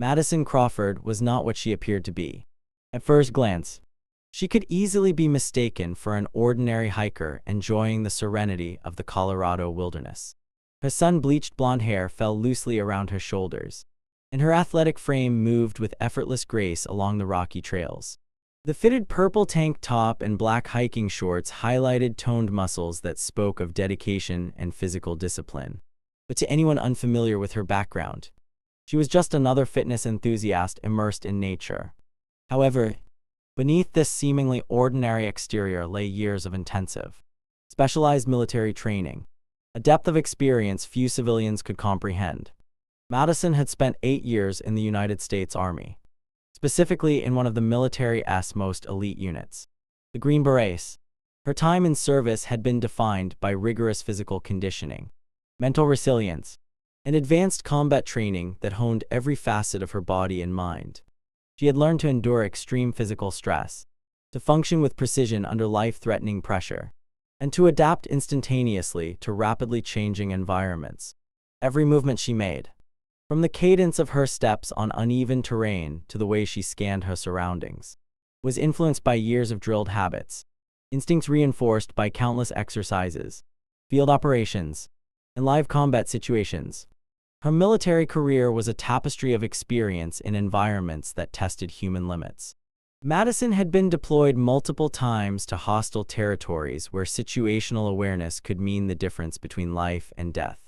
Madison Crawford was not what she appeared to be. At first glance, she could easily be mistaken for an ordinary hiker enjoying the serenity of the Colorado wilderness. Her sun-bleached blonde hair fell loosely around her shoulders, and her athletic frame moved with effortless grace along the rocky trails. The fitted purple tank top and black hiking shorts highlighted toned muscles that spoke of dedication and physical discipline. But to anyone unfamiliar with her background, she was just another fitness enthusiast immersed in nature. However, beneath this seemingly ordinary exterior lay years of intensive, specialized military training, a depth of experience few civilians could comprehend. Madison had spent 8 years in the United States Army, specifically in one of the military's most elite units, the Green Berets. Her time in service had been defined by rigorous physical conditioning, mental resilience, and advanced combat training that honed every facet of her body and mind. She had learned to endure extreme physical stress, to function with precision under life-threatening pressure, and to adapt instantaneously to rapidly changing environments. Every movement she made, from the cadence of her steps on uneven terrain to the way she scanned her surroundings, was influenced by years of drilled habits, instincts reinforced by countless exercises, field operations, and live combat situations. Her military career was a tapestry of experience in environments that tested human limits. Madison had been deployed multiple times to hostile territories where situational awareness could mean the difference between life and death.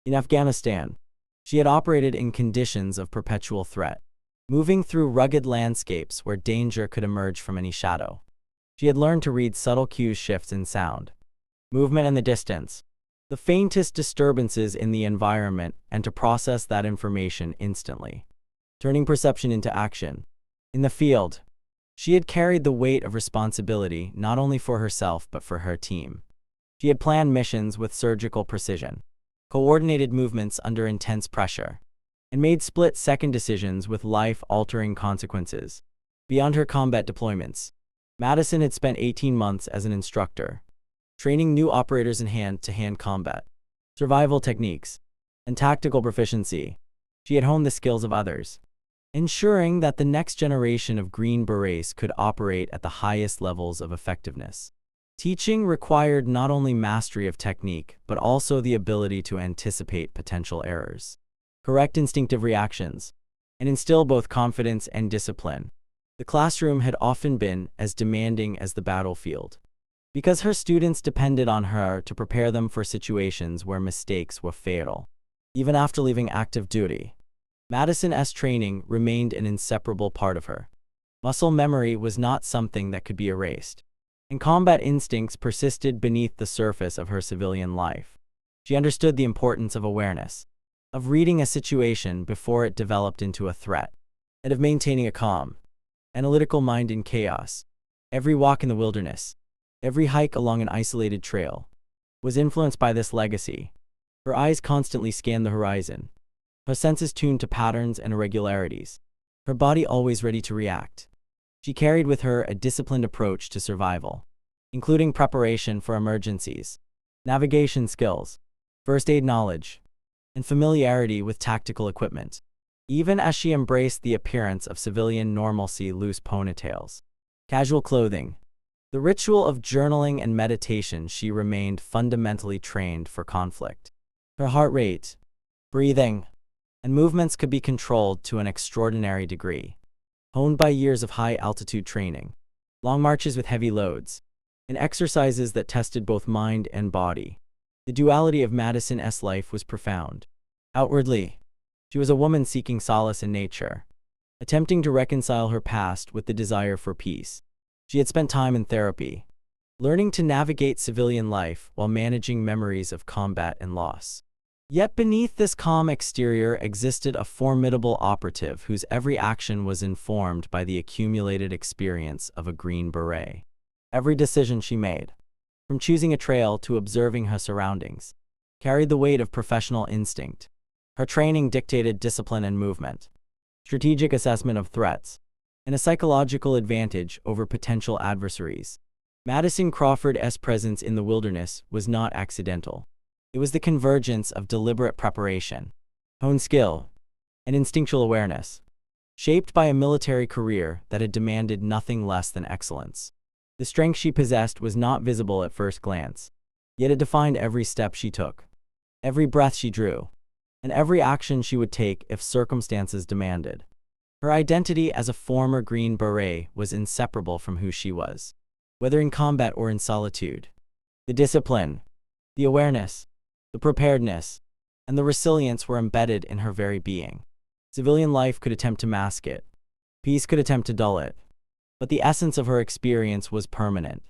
In Afghanistan, she had operated in conditions of perpetual threat, moving through rugged landscapes where danger could emerge from any shadow. She had learned to read subtle cues, shifts in sound, movement in the distance, the faintest disturbances in the environment, and to process that information instantly, turning perception into action. In the field, she had carried the weight of responsibility not only for herself but for her team. She had planned missions with surgical precision, coordinated movements under intense pressure, and made split-second decisions with life-altering consequences. Beyond her combat deployments, Madison had spent 18 months as an instructor, training new operators in hand-to-hand combat, survival techniques, and tactical proficiency. She had honed the skills of others, ensuring that the next generation of Green Berets could operate at the highest levels of effectiveness. Teaching required not only mastery of technique, but also the ability to anticipate potential errors, correct instinctive reactions, and instill both confidence and discipline. The classroom had often been as demanding as the battlefield, because her students depended on her to prepare them for situations where mistakes were fatal. Even after leaving active duty, Madison's training remained an inseparable part of her. Muscle memory was not something that could be erased, and combat instincts persisted beneath the surface of her civilian life. She understood the importance of awareness, of reading a situation before it developed into a threat, and of maintaining a calm, analytical mind in chaos. Every walk in the wilderness, every hike along an isolated trail, was influenced by this legacy. Her eyes constantly scanned the horizon, her senses tuned to patterns and irregularities, her body always ready to react. She carried with her a disciplined approach to survival, including preparation for emergencies, navigation skills, first aid knowledge, and familiarity with tactical equipment. Even as she embraced the appearance of civilian normalcy, loose ponytails, casual clothing, the ritual of journaling and meditation, she remained fundamentally trained for conflict. Her heart rate, breathing, and movements could be controlled to an extraordinary degree, honed by years of high-altitude training, long marches with heavy loads, and exercises that tested both mind and body. The duality of Madison's life was profound. Outwardly, she was a woman seeking solace in nature, attempting to reconcile her past with the desire for peace. She had spent time in therapy, learning to navigate civilian life while managing memories of combat and loss. Yet beneath this calm exterior existed a formidable operative whose every action was informed by the accumulated experience of a Green Beret. Every decision she made, from choosing a trail to observing her surroundings, carried the weight of professional instinct. Her training dictated discipline and movement, strategic assessment of threats, and a psychological advantage over potential adversaries. Madison Crawford's presence in the wilderness was not accidental. It was the convergence of deliberate preparation, honed skill, and instinctual awareness. shaped by a military career that had demanded nothing less than excellence. The strength she possessed was not visible at first glance, yet it defined every step she took, every breath she drew, and every action she would take if circumstances demanded. Her identity as a former Green Beret was inseparable from who she was, whether in combat or in solitude. The discipline, the awareness, the preparedness, and the resilience were embedded in her very being. Civilian life could attempt to mask it. Peace could attempt to dull it. But the essence of her experience was permanent,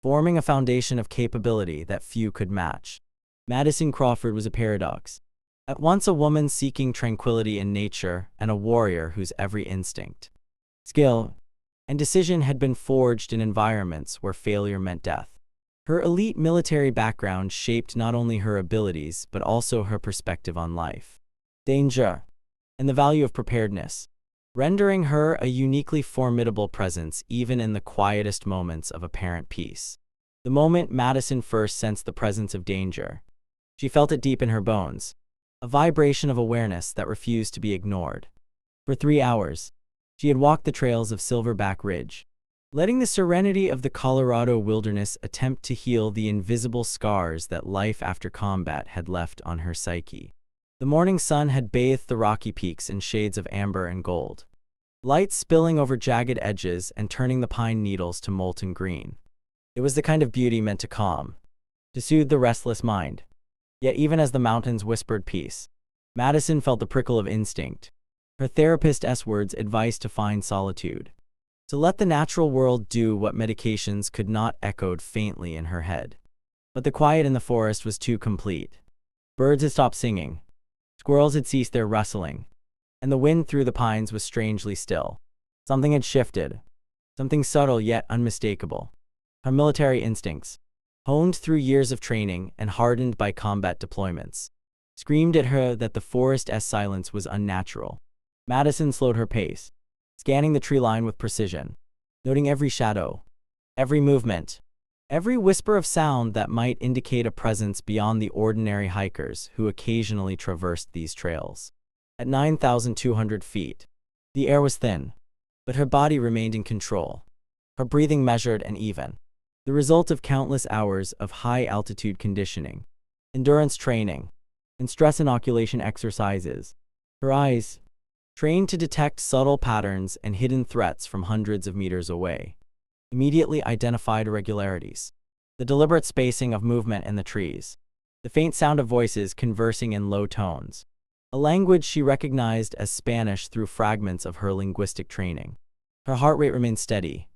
forming a foundation of capability that few could match. Madison Crawford was a paradox. At once a woman seeking tranquility in nature and a warrior whose every instinct, skill, and decision had been forged in environments where failure meant death. Her elite military background shaped not only her abilities but also her perspective on life, danger, and the value of preparedness, rendering her a uniquely formidable presence even in the quietest moments of apparent peace. The moment Madison first sensed the presence of danger, she felt it deep in her bones, a vibration of awareness that refused to be ignored. For 3 hours, she had walked the trails of Silverback Ridge, letting the serenity of the Colorado wilderness attempt to heal the invisible scars that life after combat had left on her psyche. The morning sun had bathed the rocky peaks in shades of amber and gold, light spilling over jagged edges and turning the pine needles to molten green. It was the kind of beauty meant to calm, to soothe the restless mind. Yet even as the mountains whispered peace, Madison felt the prickle of instinct. Her therapist's words advised to find solitude, to let the natural world do what medications could not, echoed faintly in her head. But the quiet in the forest was too complete. Birds had stopped singing, squirrels had ceased their rustling, and the wind through the pines was strangely still. Something had shifted, something subtle yet unmistakable. Her military instincts, honed through years of training and hardened by combat deployments, screamed at her that the forest's silence was unnatural. Madison slowed her pace, scanning the tree line with precision, noting every shadow, every movement, every whisper of sound that might indicate a presence beyond the ordinary hikers who occasionally traversed these trails. At 9,200 feet, the air was thin, but her body remained in control, her breathing measured and even, the result of countless hours of high-altitude conditioning, endurance training, and stress inoculation exercises. Her eyes, trained to detect subtle patterns and hidden threats from hundreds of meters away, immediately identified irregularities. The deliberate spacing of movement in the trees, the faint sound of voices conversing in low tones, a language she recognized as Spanish through fragments of her linguistic training. Her heart rate remained steady,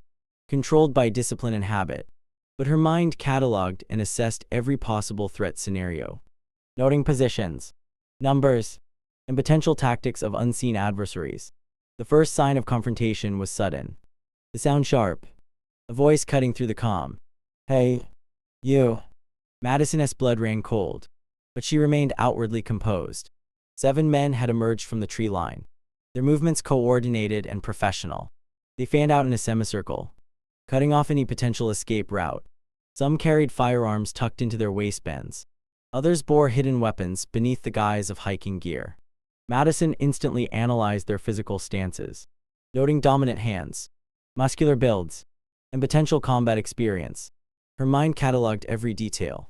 controlled by discipline and habit, but her mind cataloged and assessed every possible threat scenario, noting positions, numbers, and potential tactics of unseen adversaries. The first sign of confrontation was sudden, the sound sharp, a voice cutting through the calm. "Hey, you." Madison's blood ran cold, but she remained outwardly composed. 7 men had emerged from the tree line, their movements coordinated and professional. They fanned out in a semicircle, cutting off any potential escape route. Some carried firearms tucked into their waistbands. Others bore hidden weapons beneath the guise of hiking gear. Madison instantly analyzed their physical stances, noting dominant hands, muscular builds, and potential combat experience. Her mind cataloged every detail,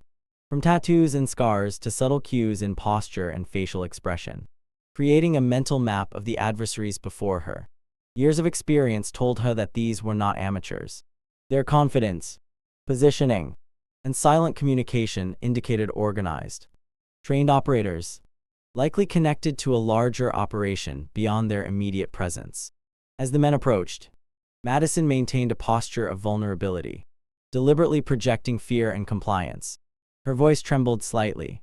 from tattoos and scars to subtle cues in posture and facial expression, creating a mental map of the adversaries before her. Years of experience told her that these were not amateurs. Their confidence, positioning, and silent communication indicated organized, trained operators, likely connected to a larger operation beyond their immediate presence. As the men approached, Madison maintained a posture of vulnerability, deliberately projecting fear and compliance. Her voice trembled slightly,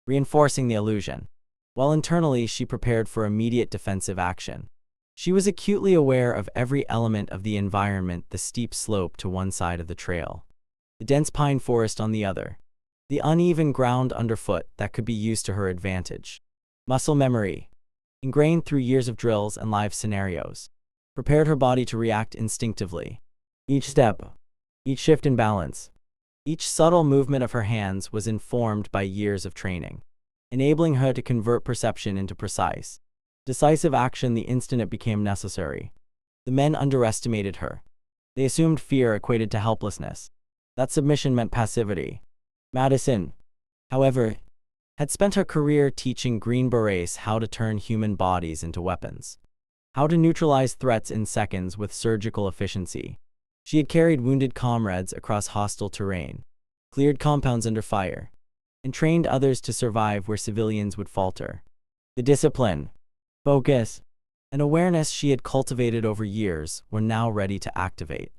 reinforcing the illusion, while internally she prepared for immediate defensive action. She was acutely aware of every element of the environment: the steep slope to one side of the trail, the dense pine forest on the other, the uneven ground underfoot that could be used to her advantage. Muscle memory, ingrained through years of drills and live scenarios, prepared her body to react instinctively. Each step, each shift in balance, each subtle movement of her hands was informed by years of training, enabling her to convert perception into precise, Decisive action the instant it became necessary. The men underestimated her. They assumed fear equated to helplessness, that submission meant passivity. Madison, however, had spent her career teaching Green Berets how to turn human bodies into weapons, how to neutralize threats in seconds with surgical efficiency. She had carried wounded comrades across hostile terrain, cleared compounds under fire, and trained others to survive where civilians would falter. The discipline, focus, and awareness she had cultivated over years were now ready to activate.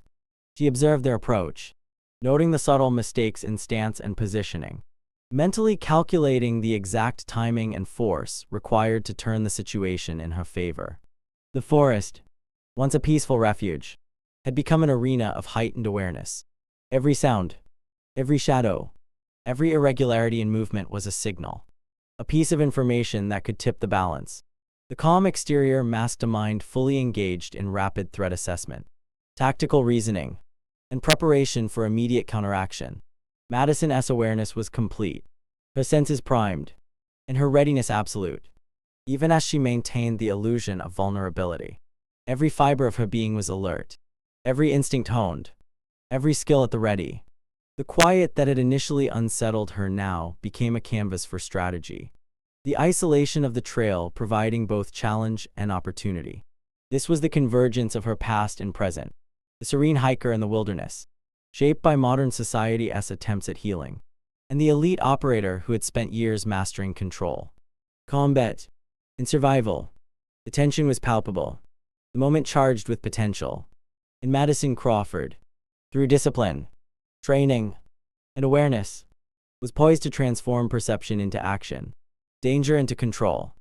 She observed their approach, noting the subtle mistakes in stance and positioning, mentally calculating the exact timing and force required to turn the situation in her favor. The forest, once a peaceful refuge, had become an arena of heightened awareness. Every sound, every shadow, every irregularity in movement was a signal, a piece of information that could tip the balance. The calm exterior masked a mind fully engaged in rapid threat assessment, tactical reasoning, and preparation for immediate counteraction. Madison's awareness was complete, her senses primed, and her readiness absolute, even as she maintained the illusion of vulnerability. Every fiber of her being was alert, every instinct honed, every skill at the ready. The quiet that had initially unsettled her now became a canvas for strategy, the isolation of the trail providing both challenge and opportunity. This was the convergence of her past and present, the serene hiker in the wilderness, shaped by modern society's attempts at healing, and the elite operator who had spent years mastering control. Combat. In survival, the tension was palpable, the moment charged with potential. In Madison Crawford, through discipline, training, and awareness, was poised to transform perception into action, danger into control,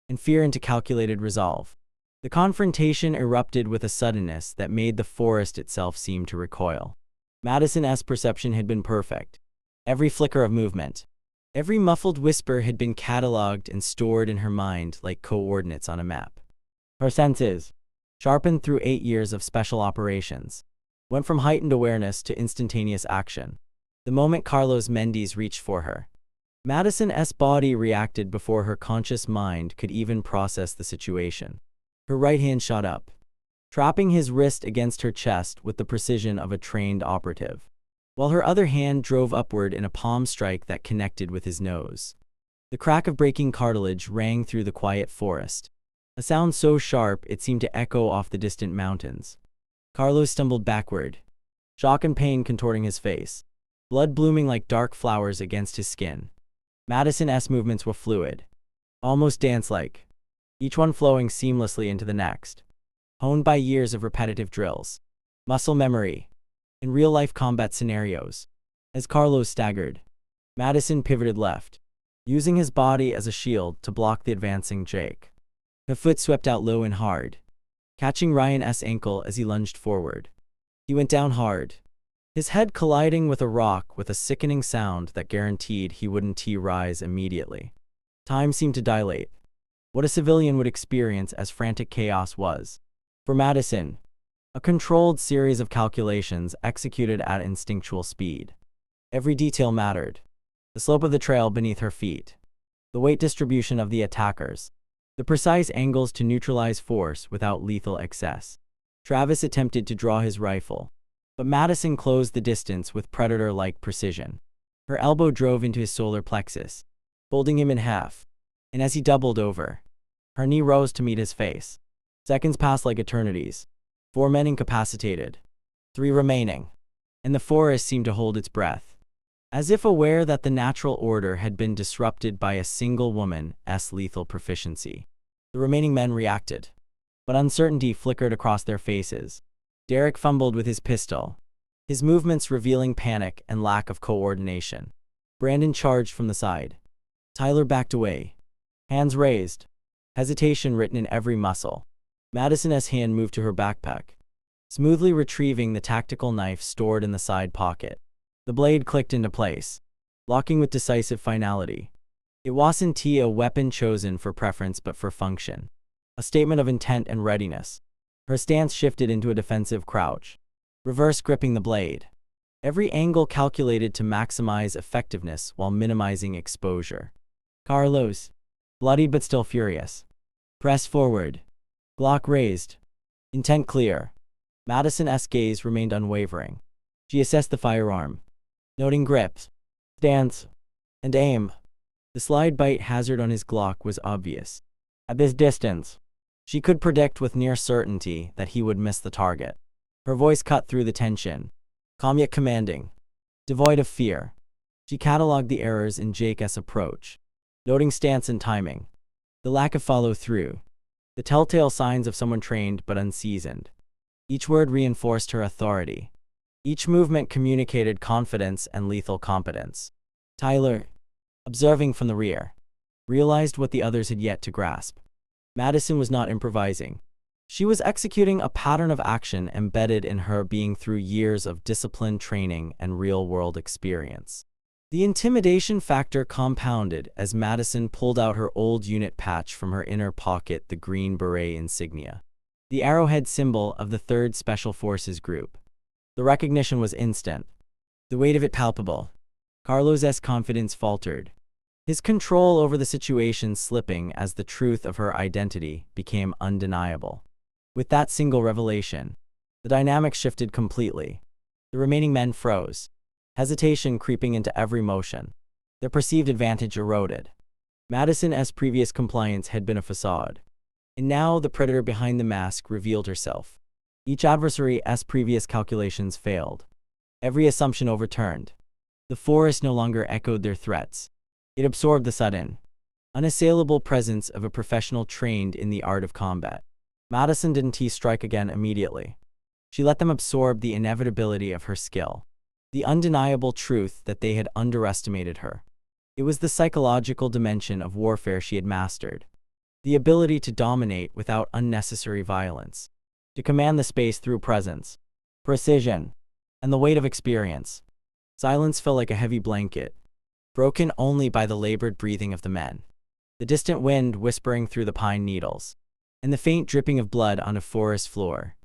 and fear into calculated resolve. The confrontation erupted with a suddenness that made the forest itself seem to recoil. Madison's perception had been perfect. Every flicker of movement, every muffled whisper had been catalogued and stored in her mind like coordinates on a map. Her senses, sharpened through 8 years of special operations, went from heightened awareness to instantaneous action. The moment Carlos Mendes reached for her, Madison's body reacted before her conscious mind could even process the situation. Her right hand shot up, trapping his wrist against her chest with the precision of a trained operative, while her other hand drove upward in a palm strike that connected with his nose. The crack of breaking cartilage rang through the quiet forest, a sound so sharp it seemed to echo off the distant mountains. Carlos stumbled backward, shock and pain contorting his face, blood blooming like dark flowers against his skin. Madison's movements were fluid, almost dance-like, each one flowing seamlessly into the next, honed by years of repetitive drills, muscle memory, and real-life combat scenarios. As Carlos staggered, Madison pivoted left, using his body as a shield to block the advancing Jake. Her foot swept out low and hard, catching Ryan's ankle as he lunged forward. He went down hard, his head colliding with a rock with a sickening sound that guaranteed he wouldn't rise immediately. Time seemed to dilate, what a civilian would experience as frantic chaos was. For Madison, a controlled series of calculations executed at instinctual speed. Every detail mattered. The slope of the trail beneath her feet, the weight distribution of the attackers, the precise angles to neutralize force without lethal excess. Travis attempted to draw his rifle, but Madison closed the distance with predator-like precision. Her elbow drove into his solar plexus, folding him in half, and as he doubled over, her knee rose to meet his face. Seconds passed like eternities. 4 men incapacitated, 3 remaining, and the forest seemed to hold its breath, as if aware that the natural order had been disrupted by a single woman's lethal proficiency. The remaining men reacted, but uncertainty flickered across their faces. Derek fumbled with his pistol, his movements revealing panic and lack of coordination. Brandon charged from the side. Tyler backed away, hands raised, hesitation written in every muscle. Madison's hand moved to her backpack, smoothly retrieving the tactical knife stored in the side pocket. The blade clicked into place, locking with decisive finality. It wasn't a weapon chosen for preference but for function, a statement of intent and readiness. Her stance shifted into a defensive crouch, reverse gripping the blade, every angle calculated to maximize effectiveness while minimizing exposure. Carlos, bloody but still furious, Press forward. Glock raised. Intent clear. Madison's gaze remained unwavering. She assessed the firearm, noting grips, stance, and aim. The slide bite hazard on his Glock was obvious. At this distance, she could predict with near certainty that he would miss the target. Her voice cut through the tension, calm yet commanding, devoid of fear. She cataloged the errors in Jake's approach, noting stance and timing, the lack of follow-through, the telltale signs of someone trained but unseasoned. Each word reinforced her authority. Each movement communicated confidence and lethal competence. Tyler, observing from the rear, realized what the others had yet to grasp. Madison was not improvising. She was executing a pattern of action embedded in her being through years of disciplined training and real-world experience. The intimidation factor compounded as Madison pulled out her old unit patch from her inner pocket, the Green Beret insignia, the arrowhead symbol of the 3rd Special Forces Group. The recognition was instant, the weight of it palpable. Carlos's confidence faltered, his control over the situation slipping as the truth of her identity became undeniable. With that single revelation, the dynamic shifted completely. The remaining men froze, hesitation creeping into every motion. Their perceived advantage eroded. Madison's previous compliance had been a facade, and now the predator behind the mask revealed herself. Each adversary's previous calculations failed, every assumption overturned. The forest no longer echoed their threats. It absorbed the sudden, unassailable presence of a professional trained in the art of combat. Madison didn't strike again immediately. She let them absorb the inevitability of her skill, the undeniable truth that they had underestimated her. It was the psychological dimension of warfare she had mastered, the ability to dominate without unnecessary violence, to command the space through presence, precision, and the weight of experience. Silence fell like a heavy blanket, broken only by the labored breathing of the men, the distant wind whispering through the pine needles, and the faint dripping of blood on a forest floor.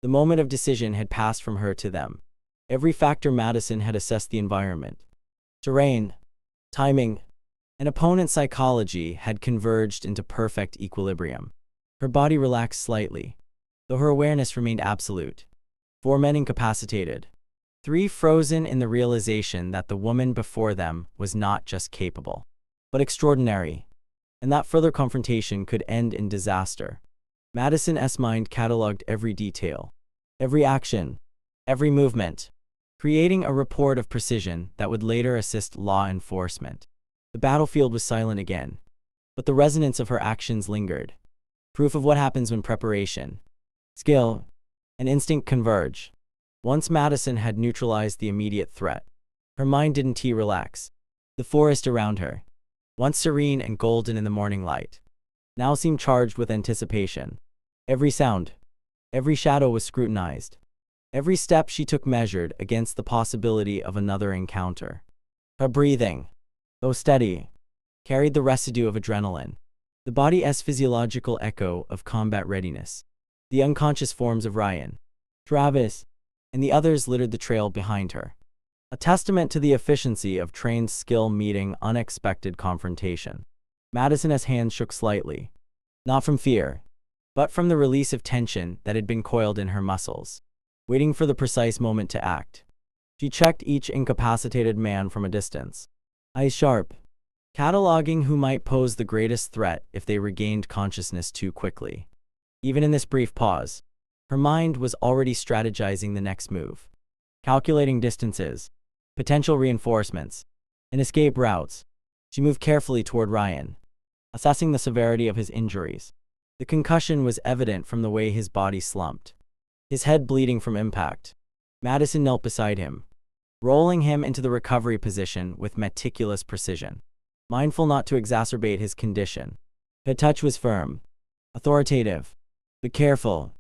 The moment of decision had passed from her to them. Every factor Madison had assessed: the environment, terrain, timing, and opponent psychology had converged into perfect equilibrium. Her body relaxed slightly, though her awareness remained absolute. 4 men incapacitated, 3 frozen in the realization that the woman before them was not just capable, but extraordinary, and that further confrontation could end in disaster. Madison's mind cataloged every detail, every action, every movement, creating a report of precision that would later assist law enforcement. The battlefield was silent again, but the resonance of her actions lingered, proof of what happens when preparation, skill, and instinct converge. Once Madison had neutralized the immediate threat, her mind didn't relax. The forest around her, once serene and golden in the morning light, now seemed charged with anticipation. Every sound, every shadow was scrutinized. Every step she took measured against the possibility of another encounter. Her breathing, though steady, carried the residue of adrenaline, the body's physiological echo of combat readiness. The unconscious forms of Ryan, Travis, and the others littered the trail behind her, a testament to the efficiency of trained skill meeting unexpected confrontation. Madison's hands shook slightly, not from fear, but from the release of tension that had been coiled in her muscles, waiting for the precise moment to act. She checked each incapacitated man from a distance, eyes sharp, cataloging who might pose the greatest threat if they regained consciousness too quickly. Even in this brief pause, her mind was already strategizing the next move, calculating distances, potential reinforcements, and escape routes. She moved carefully toward Ryan, assessing the severity of his injuries. The concussion was evident from the way his body slumped, his head bleeding from impact. Madison knelt beside him, rolling him into the recovery position with meticulous precision, mindful not to exacerbate his condition. Her touch was firm, authoritative, but careful,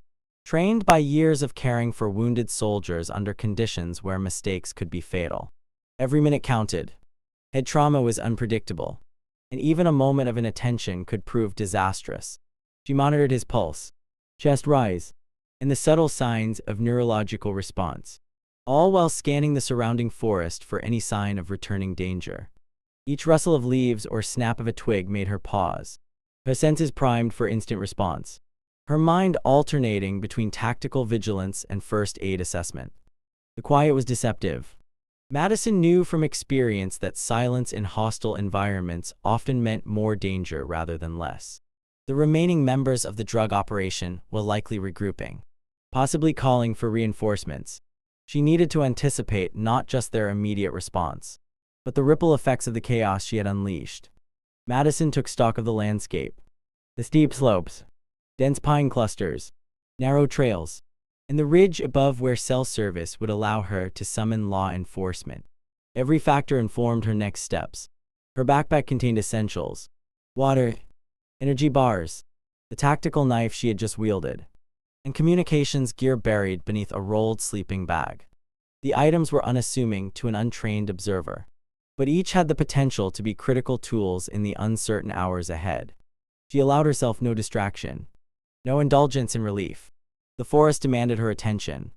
trained by years of caring for wounded soldiers under conditions where mistakes could be fatal. Every minute counted. Head trauma was unpredictable, and even a moment of inattention could prove disastrous. She monitored his pulse, chest rise, and the subtle signs of neurological response, all while scanning the surrounding forest for any sign of returning danger. Each rustle of leaves or snap of a twig made her pause, her senses primed for instant response, her mind alternating between tactical vigilance and first aid assessment. The quiet was deceptive. Madison knew from experience that silence in hostile environments often meant more danger rather than less. The remaining members of the drug operation were likely regrouping, possibly calling for reinforcements. She needed to anticipate not just their immediate response, but the ripple effects of the chaos she had unleashed. Madison took stock of the landscape. The steep slopes, dense pine clusters, narrow trails, and the ridge above where cell service would allow her to summon law enforcement. Every factor informed her next steps. Her backpack contained essentials: water, energy bars, the tactical knife she had just wielded, and communications gear buried beneath a rolled sleeping bag. The items were unassuming to an untrained observer, but each had the potential to be critical tools in the uncertain hours ahead. She allowed herself no distraction, no indulgence in relief. The forest demanded her attention,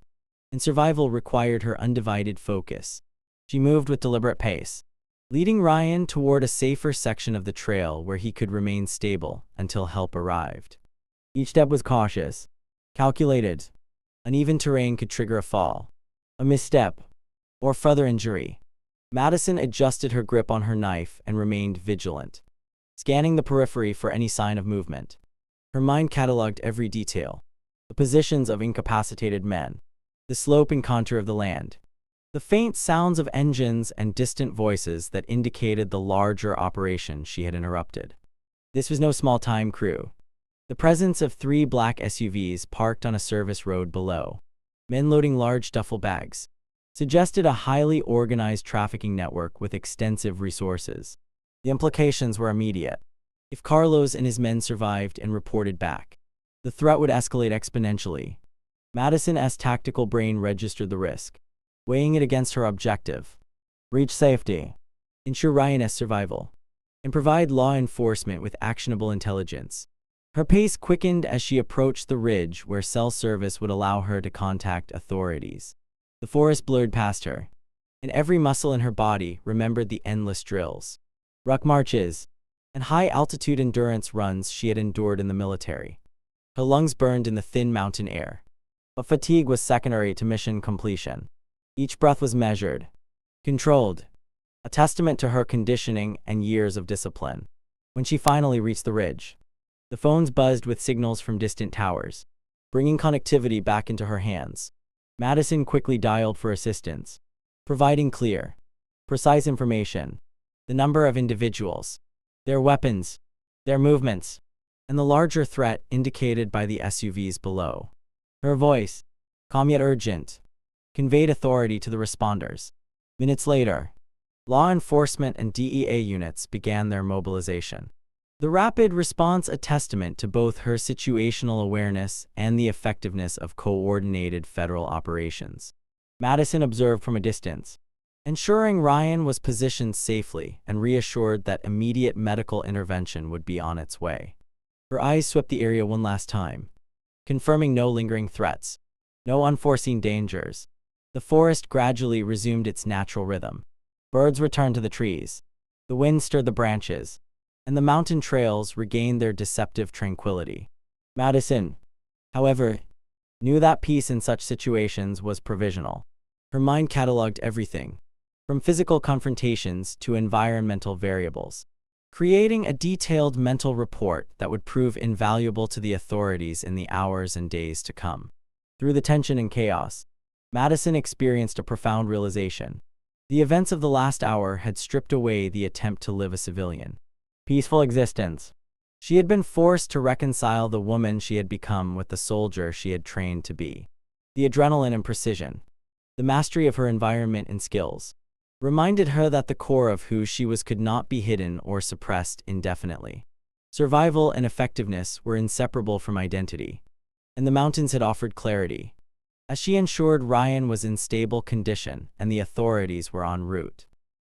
and survival required her undivided focus. She moved with deliberate pace, leading Ryan toward a safer section of the trail where he could remain stable until help arrived. Each step was cautious, calculated. Uneven terrain could trigger a fall, a misstep, or further injury. Madison adjusted her grip on her knife and remained vigilant, scanning the periphery for any sign of movement. Her mind cataloged every detail: the positions of incapacitated men, the slope and contour of the land, the faint sounds of engines and distant voices that indicated the larger operation she had interrupted. This was no small-time crew. The presence of 3 black SUVs parked on a service road below, men loading large duffel bags, suggested a highly organized trafficking network with extensive resources. The implications were immediate. If Carlos and his men survived and reported back, the threat would escalate exponentially. Madison's tactical brain registered the risk, weighing it against her objective: reach safety, ensure Ryan's survival, and provide law enforcement with actionable intelligence. Her pace quickened as she approached the ridge where cell service would allow her to contact authorities. The forest blurred past her, and every muscle in her body remembered the endless drills, ruck marches, and high-altitude endurance runs she had endured in the military. Her lungs burned in the thin mountain air, but fatigue was secondary to mission completion. Each breath was measured, controlled, a testament to her conditioning and years of discipline. When she finally reached the ridge, the phones buzzed with signals from distant towers, bringing connectivity back into her hands. Madison quickly dialed for assistance, providing clear, precise information: the number of individuals, their weapons, their movements, and the larger threat indicated by the SUVs below. Her voice, calm yet urgent, conveyed authority to the responders. Minutes later, law enforcement and DEA units began their mobilization. The rapid response a testament to both her situational awareness and the effectiveness of coordinated federal operations. Madison observed from a distance, ensuring Ryan was positioned safely and reassured that immediate medical intervention would be on its way. Her eyes swept the area one last time, confirming no lingering threats, no unforeseen dangers. The forest gradually resumed its natural rhythm. Birds returned to the trees, the wind stirred the branches, and the mountain trails regained their deceptive tranquility. Madison, however, knew that peace in such situations was provisional. Her mind cataloged everything, from physical confrontations to environmental variables, creating a detailed mental report that would prove invaluable to the authorities in the hours and days to come. Through the tension and chaos, Madison experienced a profound realization. The events of the last hour had stripped away the attempt to live a civilian, peaceful existence. She had been forced to reconcile the woman she had become with the soldier she had trained to be. The adrenaline and precision, the mastery of her environment and skills, reminded her that the core of who she was could not be hidden or suppressed indefinitely. Survival and effectiveness were inseparable from identity, and the mountains had offered clarity. As she ensured Ryan was in stable condition and the authorities were en route,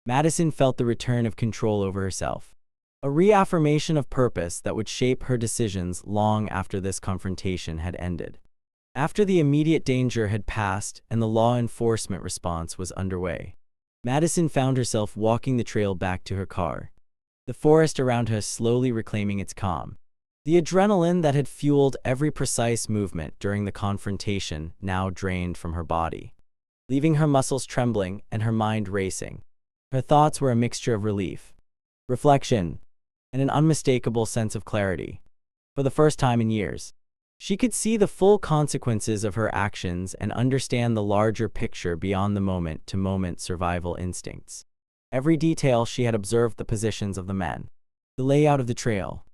Madison felt the return of control over herself, a reaffirmation of purpose that would shape her decisions long after this confrontation had ended. After the immediate danger had passed and the law enforcement response was underway, Madison found herself walking the trail back to her car, the forest around her slowly reclaiming its calm. The adrenaline that had fueled every precise movement during the confrontation now drained from her body, leaving her muscles trembling and her mind racing. Her thoughts were a mixture of relief, reflection, and an unmistakable sense of clarity. For the first time in years, she could see the full consequences of her actions and understand the larger picture beyond the moment-to-moment survival instincts. Every detail she had observed: the positions of the men, the layout of the trail,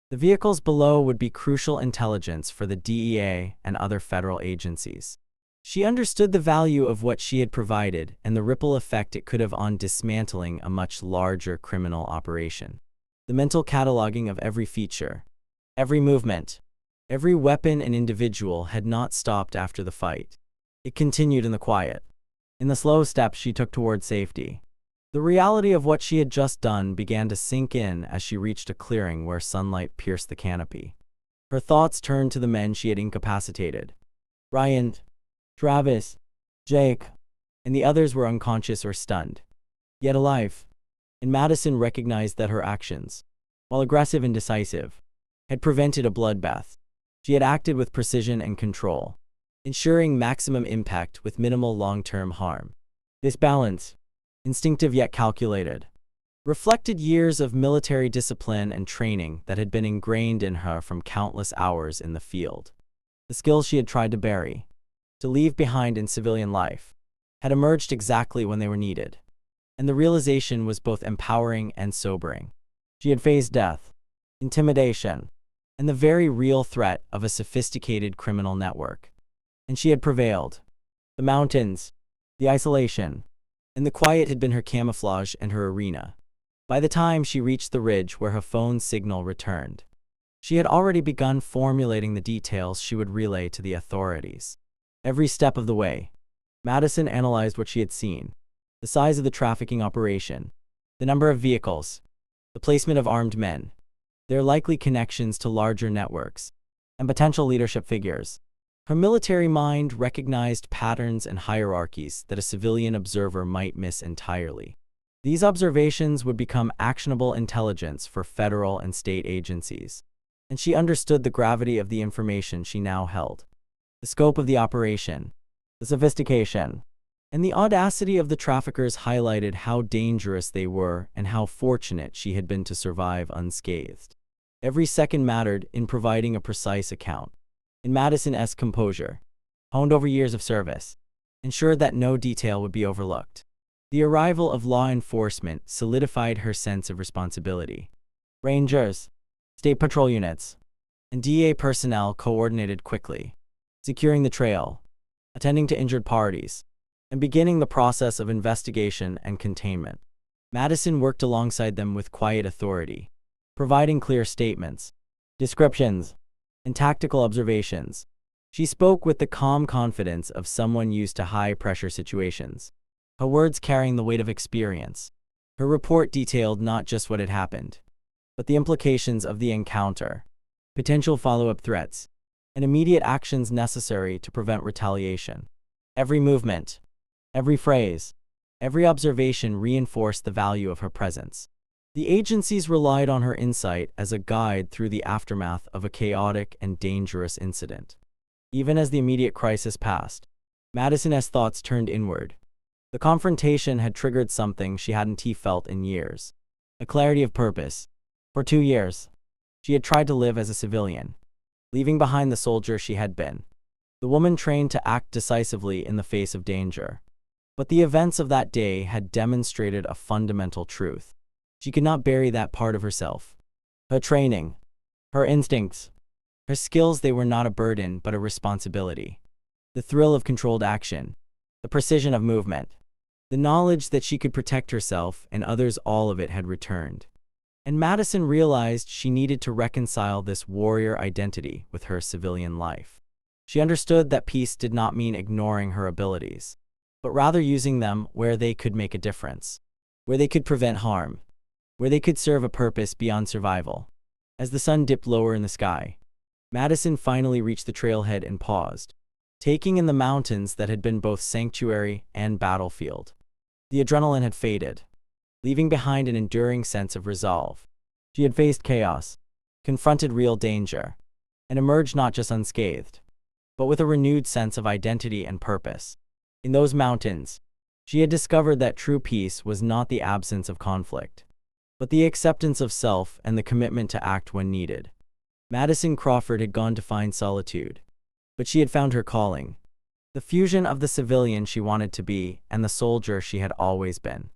the vehicles below would be crucial intelligence for the DEA and other federal agencies. She understood the value of what she had provided and the ripple effect it could have on dismantling a much larger criminal operation. The mental cataloging of every feature, every movement, every weapon and individual had not stopped after the fight. It continued in the quiet, in the slow steps she took toward safety. The reality of what she had just done began to sink in as she reached a clearing where sunlight pierced the canopy. Her thoughts turned to the men she had incapacitated. Ryan, Travis, Jake, and the others were unconscious or stunned, yet alive. And Madison recognized that her actions, while aggressive and decisive, had prevented a bloodbath. She had acted with precision and control, ensuring maximum impact with minimal long-term harm. This balance, instinctive yet calculated, reflected years of military discipline and training that had been ingrained in her from countless hours in the field. The skills she had tried to bury, to leave behind in civilian life, had emerged exactly when they were needed, and the realization was both empowering and sobering. She had faced death, intimidation, and the very real threat of a sophisticated criminal network. And she had prevailed. The mountains, the isolation, and the quiet had been her camouflage and her arena. By the time she reached the ridge where her phone signal returned, she had already begun formulating the details she would relay to the authorities. Every step of the way, Madison analyzed what she had seen: the size of the trafficking operation, the number of vehicles, the placement of armed men, their likely connections to larger networks, and potential leadership figures. Her military mind recognized patterns and hierarchies that a civilian observer might miss entirely. These observations would become actionable intelligence for federal and state agencies, and she understood the gravity of the information she now held. The scope of the operation, the sophistication, and the audacity of the traffickers highlighted how dangerous they were and how fortunate she had been to survive unscathed. Every second mattered in providing a precise account. In Madison's composure, honed over years of service, ensured that no detail would be overlooked. The arrival of law enforcement solidified her sense of responsibility. Rangers, state patrol units, and DEA personnel coordinated quickly, securing the trail, attending to injured parties, and beginning the process of investigation and containment. Madison worked alongside them with quiet authority, providing clear statements, descriptions, and tactical observations. She spoke with the calm confidence of someone used to high-pressure situations, her words carrying the weight of experience. Her report detailed not just what had happened, but the implications of the encounter, potential follow-up threats, and immediate actions necessary to prevent retaliation. Every movement, every phrase, every observation reinforced the value of her presence. The agencies relied on her insight as a guide through the aftermath of a chaotic and dangerous incident. Even as the immediate crisis passed, Madison's thoughts turned inward. The confrontation had triggered something she hadn't felt in years: a clarity of purpose. For 2 years, she had tried to live as a civilian, leaving behind the soldier she had been, the woman trained to act decisively in the face of danger. But the events of that day had demonstrated a fundamental truth. She could not bury that part of herself. Her training, her instincts, her skills, they were not a burden but a responsibility. The thrill of controlled action, the precision of movement, the knowledge that she could protect herself and others, all of it had returned. And Madison realized she needed to reconcile this warrior identity with her civilian life. She understood that peace did not mean ignoring her abilities, but rather using them where they could make a difference, where they could prevent harm, where they could serve a purpose beyond survival. As the sun dipped lower in the sky, Madison finally reached the trailhead and paused, taking in the mountains that had been both sanctuary and battlefield. The adrenaline had faded, leaving behind an enduring sense of resolve. She had faced chaos, confronted real danger, and emerged not just unscathed, but with a renewed sense of identity and purpose. In those mountains, she had discovered that true peace was not the absence of conflict, but the acceptance of self and the commitment to act when needed. Madison Crawford had gone to find solitude, but she had found her calling, the fusion of the civilian she wanted to be and the soldier she had always been.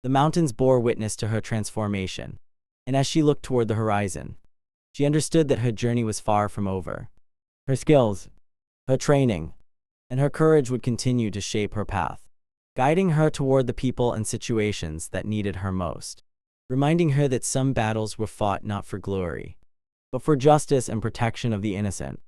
The mountains bore witness to her transformation, and as she looked toward the horizon, she understood that her journey was far from over. Her skills, her training, and her courage would continue to shape her path, guiding her toward the people and situations that needed her most, reminding her that some battles were fought not for glory, but for justice and protection of the innocent.